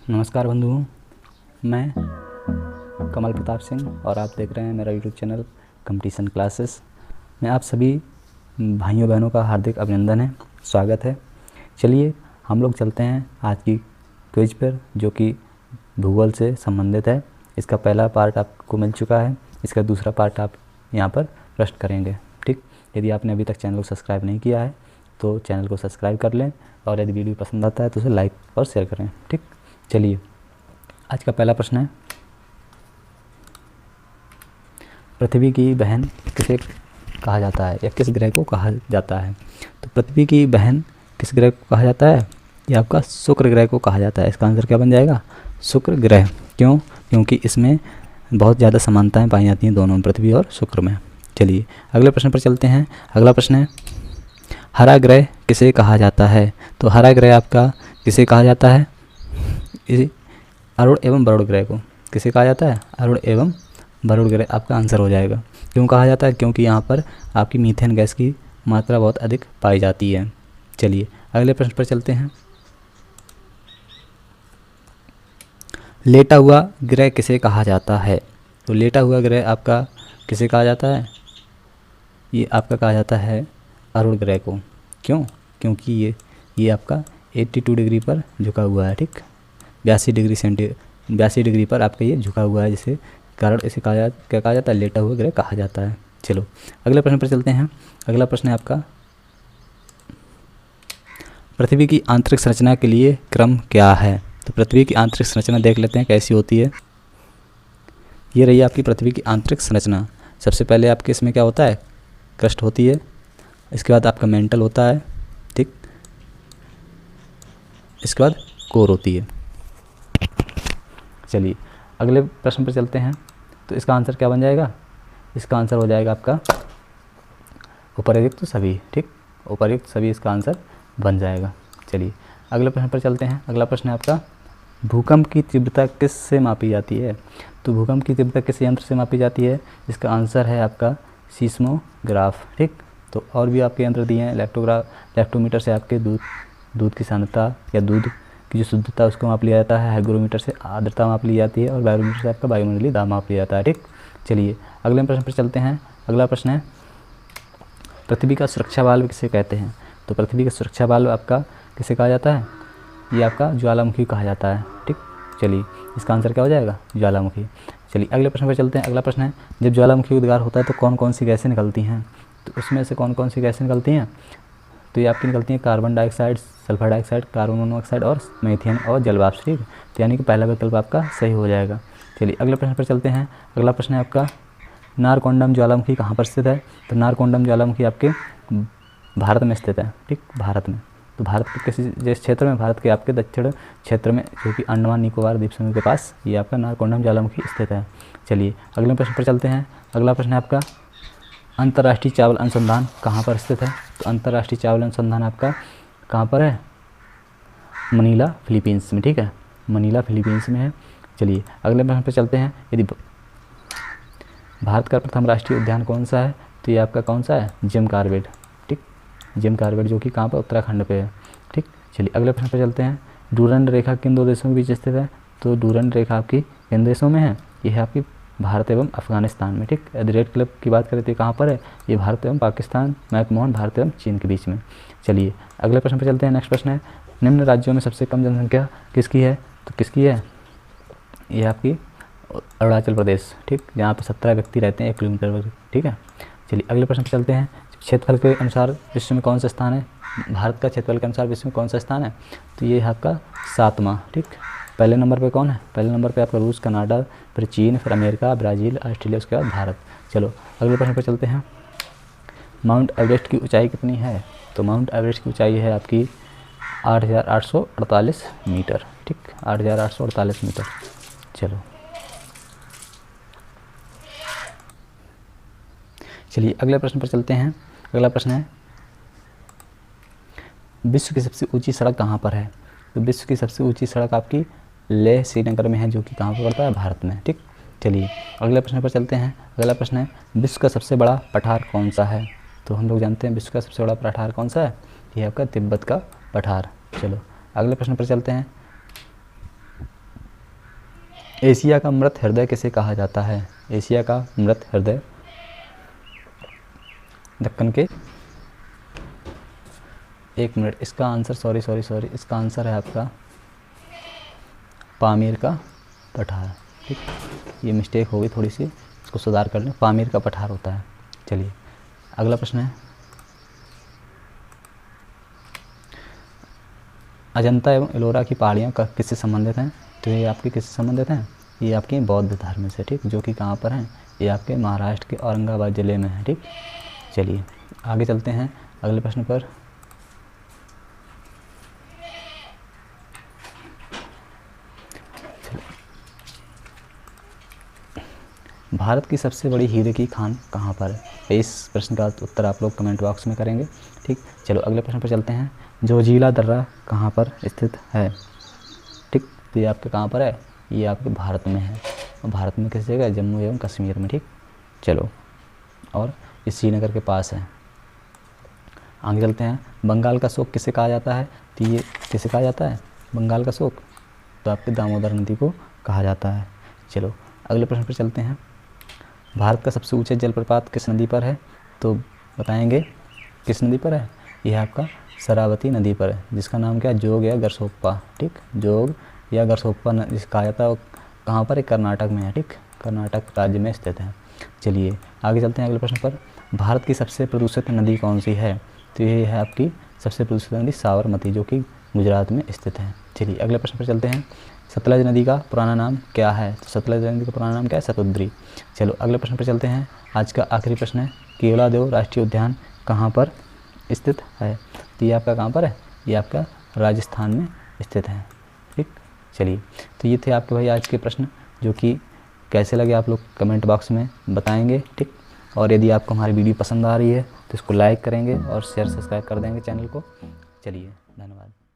नमस्कार बंधुओं, मैं कमल प्रताप सिंह और आप देख रहे हैं मेरा यूट्यूब चैनल कंपटीशन क्लासेस में आप सभी भाइयों बहनों का हार्दिक अभिनंदन है, स्वागत है। चलिए हम लोग चलते हैं आज की क्विज पर, जो कि भूगोल से संबंधित है। इसका पहला पार्ट आपको मिल चुका है, इसका दूसरा पार्ट आप यहाँ पर प्रश्न करेंगे। ठीक, यदि आपने अभी तक चैनल को सब्सक्राइब नहीं किया है तो चैनल को सब्सक्राइब कर लें, और यदि वीडियो पसंद आता है तो उसे लाइक और शेयर करें। ठीक, चलिए आज का पहला प्रश्न है, पृथ्वी की बहन किसे कहा जाता है या किस ग्रह को कहा जाता है? तो पृथ्वी की बहन किस ग्रह को कहा जाता है? ये आपका शुक्र ग्रह को कहा जाता है। इसका आंसर क्या बन जाएगा? शुक्र ग्रह। क्यों? क्योंकि इसमें बहुत ज़्यादा समानताएं पाई जाती हैं दोनों, पृथ्वी और शुक्र में। चलिए अगले प्रश्न पर चलते हैं। अगला प्रश्न है, हरा ग्रह किसे कहा जाता है? तो हरा ग्रह आपका किसे कहा जाता है? अरुण एवं वरुण ग्रह को किसे कहा जाता है? अरुण एवं वरुण ग्रह आपका आंसर हो जाएगा। क्यों कहा जाता है? क्योंकि यहाँ पर आपकी मीथेन गैस की मात्रा बहुत अधिक पाई जाती है। चलिए अगले प्रश्न पर चलते हैं। लेटा हुआ ग्रह किसे कहा जाता है? तो लेटा हुआ ग्रह आपका किसे कहा जाता है? ये आपका कहा जाता है अरुण ग्रह को। क्यों? क्योंकि ये आपका 82 डिग्री पर झुका हुआ है। ठीक, 82 डिग्री पर आपका ये झुका हुआ है, जिसे कारण इसे क्या कहा जाता है? लेटा हुआ ग्रह कहा जाता है। चलो अगले प्रश्न पर चलते हैं। अगला प्रश्न है आपका, पृथ्वी की आंतरिक संरचना के लिए क्रम क्या है? तो पृथ्वी की आंतरिक संरचना देख लेते हैं कैसी होती है। ये रही आपकी पृथ्वी की आंतरिक संरचना। सबसे पहले आपके इसमें क्या होता है? क्रस्ट होती है, इसके बाद आपका मेंटल होता है। ठीक, इसके बाद कोर होती है। चलिए अगले प्रश्न पर चलते हैं। तो इसका आंसर क्या बन जाएगा? इसका आंसर हो जाएगा आपका उपर्युक्त सभी। ठीक, उपर्युक्त सभी इसका आंसर बन जाएगा। चलिए अगले प्रश्न पर चलते हैं। अगला प्रश्न है आपका, भूकंप की तीव्रता किस से मापी जाती है? तो भूकंप की तीव्रता किस यंत्र से मापी जाती है? इसका आंसर है आपका सीस्मोग्राफ। ठीक, तो और भी आपके यंत्र दिए हैं। लैक्टोमीटर से आपके दूध की सांद्रता या दूध की जो शुद्धता उसको माप लिया जाता है। हाइग्रोमीटर से आर्द्रता माप ली जाती है, और बैरोमीटर से आपका वायुमंडलीय दाब माप लिया जाता है। ठीक, चलिए अगले प्रश्न पर चलते हैं। अगला प्रश्न है, पृथ्वी का सुरक्षा वाल्व किसे कहते हैं? तो पृथ्वी का सुरक्षा वाल्व आपका किसे कहा जाता है? ये आपका ज्वालामुखी कहा जाता है। ठीक, चलिए इसका आंसर क्या हो जाएगा? ज्वालामुखी। चलिए अगले प्रश्न पर चलते हैं। अगला प्रश्न है, जब ज्वालामुखी उद्गार होता है तो कौन कौन सी गैसें निकलती हैं? तो उसमें से कौन कौन सी गैसें निकलती हैं? तो ये आपकी निकलती हैं carbon dioxide, sulphur dioxide, carbon monoxide और मीथेन और जलवाष्प। ठीक, तो यानी कि पहला विकल्प आपका सही हो जाएगा। चलिए अगले प्रश्न पर चलते हैं। अगला प्रश्न है आपका, नारकोंडम ज्वालामुखी कहाँ पर स्थित है? तो नारकोंडम ज्वालामुखी आपके भारत में स्थित है। ठीक, भारत में। तो भारत के किसी जिस क्षेत्र में? भारत के आपके दक्षिण क्षेत्र में, जो कि अंडमान निकोबार द्वीप समूह के पास ये आपका नारकोंडम ज्वालामुखी स्थित है। चलिए अगले प्रश्न पर चलते हैं। अगला प्रश्न है आपका, अंतर्राष्ट्रीय चावल अनुसंधान कहाँ पर स्थित है? तो अंतर्राष्ट्रीय चावल अनुसंधान आपका कहाँ पर है? मनीला, फिलीपींस में। ठीक है, मनीला फिलीपींस में है। चलिए अगले प्रश्न पर चलते हैं। यदि भारत का प्रथम राष्ट्रीय उद्यान कौन सा है? तो ये आपका कौन सा है? Jim Corbett. ठीक, जिम कॉर्बेट, जो कि कहाँ पर? उत्तराखंड पे है। ठीक, चलिए अगले प्रश्न पर चलते हैं। डूरंड रेखा किन दो देशों के बीच स्थित है? तो डूरंड रेखा आपकी किन देशों में है? ये है आपकी भारत एवं अफगानिस्तान में। ठीक, यदि रेड क्लिप की बात करें तो कहाँ पर है? ये भारत एवं पाकिस्तान, मैकमोहन भारत एवं चीन के बीच में। चलिए अगले प्रश्न पर चलते हैं। नेक्स्ट प्रश्न है, निम्न राज्यों में सबसे कम जनसंख्या किसकी है? तो किसकी है? ये आपकी अरुणाचल प्रदेश। ठीक, जहाँ पर 17 व्यक्ति रहते हैं 1 किलोमीटर वर्ग। ठीक है, चलिए अगले प्रश्न पर चलते हैं। क्षेत्रफल के अनुसार विश्व में कौन सा स्थान है? भारत का क्षेत्रफल के अनुसार विश्व में कौन सा स्थान है? तो ये है आपका 7वां। ठीक, पहले नंबर पे कौन है? पहले नंबर पे आपका रूस, कनाडा, फिर चीन, फिर अमेरिका, ब्राज़ील, ऑस्ट्रेलिया, उसके बाद भारत। चलो अगले प्रश्न पर चलते हैं। माउंट एवरेस्ट की ऊंचाई कितनी है? तो माउंट एवरेस्ट की ऊंचाई है आपकी 8,848 मीटर। ठीक, 8,848 मीटर। चलो चलिए अगले प्रश्न पर चलते हैं। अगला प्रश्न है, विश्व की सबसे ऊंची सड़क कहाँ पर है? तो विश्व की सबसे ऊंची सड़क आपकी लेह श्रीनगर में है, जो कि कहाँ पर पड़ता है? भारत में। ठीक, चलिए अगले प्रश्न पर चलते हैं। अगला प्रश्न है, विश्व का सबसे बड़ा पठार कौन सा है? तो हम लोग जानते हैं विश्व का सबसे बड़ा पठार कौन सा है? ये आपका तिब्बत का पठार। चलो अगले प्रश्न पर चलते हैं। एशिया का मृत हृदय किसे कहा जाता है? एशिया का मृत हृदय दक्कन के, एक मिनट, इसका आंसर सॉरी इसका आंसर है आपका पामीर का पठार। ठीक, ये मिस्टेक होगी थोड़ी सी, इसको सुधार कर लें, पामीर का पठार होता है। चलिए अगला प्रश्न है, अजंता एवं एलोरा की पहाड़ियाँ किससे संबंधित हैं? तो ये आपके किससे संबंधित हैं? ये आपके बौद्ध धर्म से, ठीक, जो कि कहाँ पर हैं? ये आपके महाराष्ट्र के औरंगाबाद ज़िले में है। ठीक, चलिए आगे चलते हैं अगले प्रश्न पर। भारत की सबसे बड़ी हीरे की खान कहाँ पर है? इस प्रश्न का उत्तर आप लोग कमेंट बॉक्स में करेंगे। ठीक, चलो अगले प्रश्न पर चलते हैं, जोजिला दर्रा कहाँ पर स्थित है? ठीक, तो ये आपके कहाँ पर है? ये आपके भारत में है, और भारत में किस जगह? जम्मू एवं कश्मीर में। ठीक, चलो, और ये श्रीनगर के पास है। आगे चलते हैं, बंगाल का शोक किसे कहा जाता है? तो ये किसे कहा जाता है बंगाल का शोक? तो आपके दामोदर नदी को कहा जाता है। चलो अगले प्रश्न पर चलते हैं, भारत का सबसे ऊंचा जलप्रपात किस नदी पर है? तो बताएंगे किस नदी पर है? यह आपका शरावती नदी पर है, जिसका नाम क्या है? जोग या गरसोप्पा। ठीक, जोग या गरसोप्पा जिसे कहा जाता है, कहाँ पर है? कर्नाटक में है। ठीक, कर्नाटक राज्य में स्थित है। चलिए आगे चलते हैं अगले प्रश्न पर, भारत की सबसे प्रदूषित नदी कौन सी है? तो ये है आपकी सबसे प्रदूषित नदी साबरमती, जो कि गुजरात में स्थित है। चलिए अगले प्रश्न पर चलते हैं, सतलज नदी का पुराना नाम क्या है? तो सतलज नदी का पुराना नाम क्या है? सतुद्री। चलो अगले प्रश्न पर चलते हैं, आज का आखिरी प्रश्न है, केवलादेव राष्ट्रीय उद्यान कहाँ पर स्थित है? तो ये आपका कहाँ पर है? ये आपका राजस्थान में स्थित है। ठीक, चलिए तो ये थे आपके भाई आज के प्रश्न, जो कि कैसे लगे आप लोग कमेंट बॉक्स में बताएंगे। ठीक, और यदि आपको हमारी वीडियो पसंद आ रही है तो इसको लाइक करेंगे और शेयर सब्सक्राइब कर देंगे चैनल को। चलिए धन्यवाद।